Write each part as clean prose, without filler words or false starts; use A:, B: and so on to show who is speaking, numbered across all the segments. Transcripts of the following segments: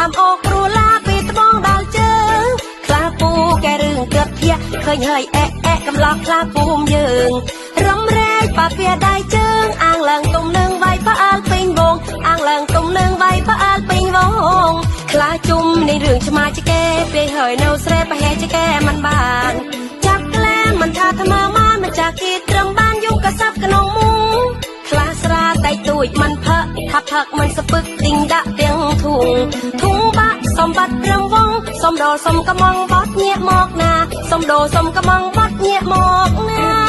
A: តាមអូគ្រូឡាពីត្បូងដល់ជើងខ្លាពូកែរឿងគិតធៀឃើញហើយកំឡោះខ្លាពូមយើងរំរែកបាពៀដៃជើងអាងឡើងទុំនឹងវាយផ្អើលពេញវងអាងឡើងទុំនឹងវាយផ្អើលពេញវងខ្លាជុំនៃរឿងឆ្មាចកែពេលហើយនៅស្រែប្រហែលចកែមិនបានចាប់ក្លែមិនថាថ្មើមកមិនចាគីត្រឹមបានយកកសាប់ក្នុងមុងខ្លាស្រាតែទួចមិនផឹកថាផឹកមិនសពឹកទិញដាក់ទាំងធុងបាក់សំបាត់ត្រឹមវងសំដោសំកំងបត់ញាក់មកណាសំដោសំកំងបត់ញាក់មកណា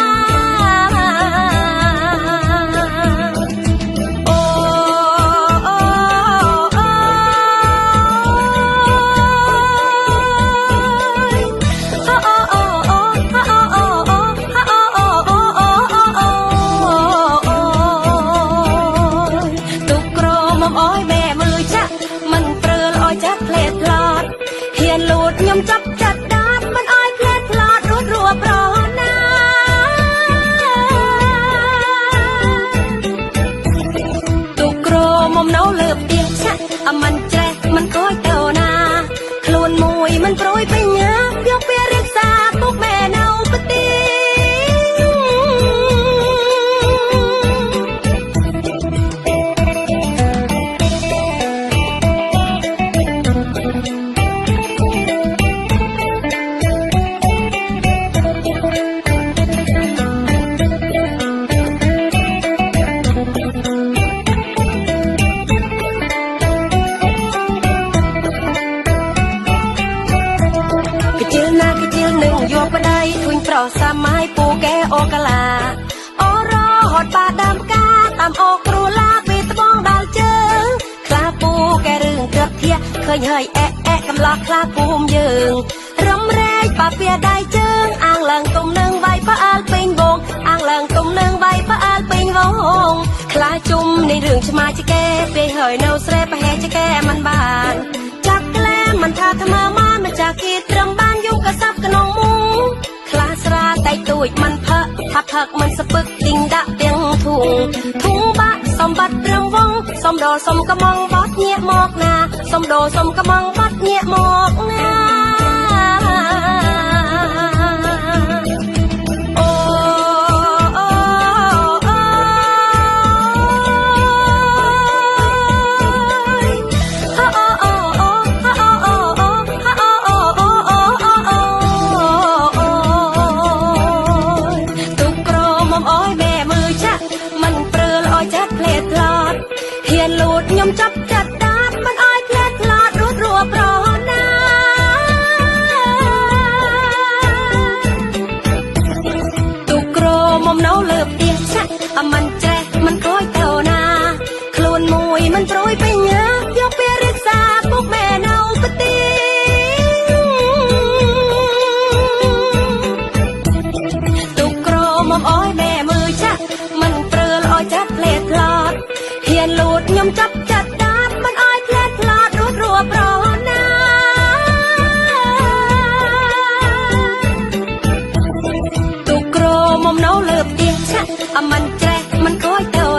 A: ខ្ញុំចាប់ចាត់ដាតមិនអោយផ្លែផ្លាតរួចរួប្រណាទូក្រមុំនៅលើផ្ទះឆាក់អមិនច្រេះមិនគួយទៅណាខ្លួនមួយមិនប្រួយបញ្ញាយកពេលរក្សាពុកម៉ែនៅផ្ទះយកប្តីធុញប្រសម័យពូកែអូកាឡាអូរហត់បាដើមកាតាមអូគ្រូឡាពីត្បូងដល់ជើងខ្លាពូកែរឿងគិតធៀឃើញហើយកំឡោះខ្លាពូមយើងរំរែកបាពៀដៃជើងអាងឡើងទុំនឹងវាយផ្អើលពេញវងអាងឡើងទុំនឹងវាយផ្អើលពេញវងខ្លាជុំនៃរឿងឆ្មាចកែពេលហើយនៅស្រែប្រហែលចកែមិនបានចាប់ក្លែមិនថាថ្មើមកមិនចាគីត្រឹមបានយកកសាប់ក្នុងមុងខ្លាស្រាតែទួចមិនផឹកថាផឹកមិនសពឹកទិញដាក់ទាំងធុងបាក់សំបាត់ត្រឹមវងសំដោសំកំងបត់ញាក់មកណាសំដោសំកំងបត់ញាក់មកណាខ្ញុំចាប់ចាត់ដាតមិនអោយផ្លែផ្លាតរួចរួប្រណាទូក្រមុំនៅលើផ្ទះឆាក់អមិនច្រេះមិនគួយទៅណាខ្លួនមួយមិនប្រួយបញ្ញាយកពេលរក្សាពុកម៉ែនៅផ្ទះទូក្រមុំអោយម៉ែមើលឆាក់មិនព្រើលអោយចាប់ផ្លែផ្លាតហ៊ានលូតខ្ញុំចាប់ចាត់ដាតមិនអោយផ្លែផ្លាតរួចរួប្រណាទូក្រមុំនៅលើផ្ទះឆាក់អមិនច្រេះមិនគួយទៅ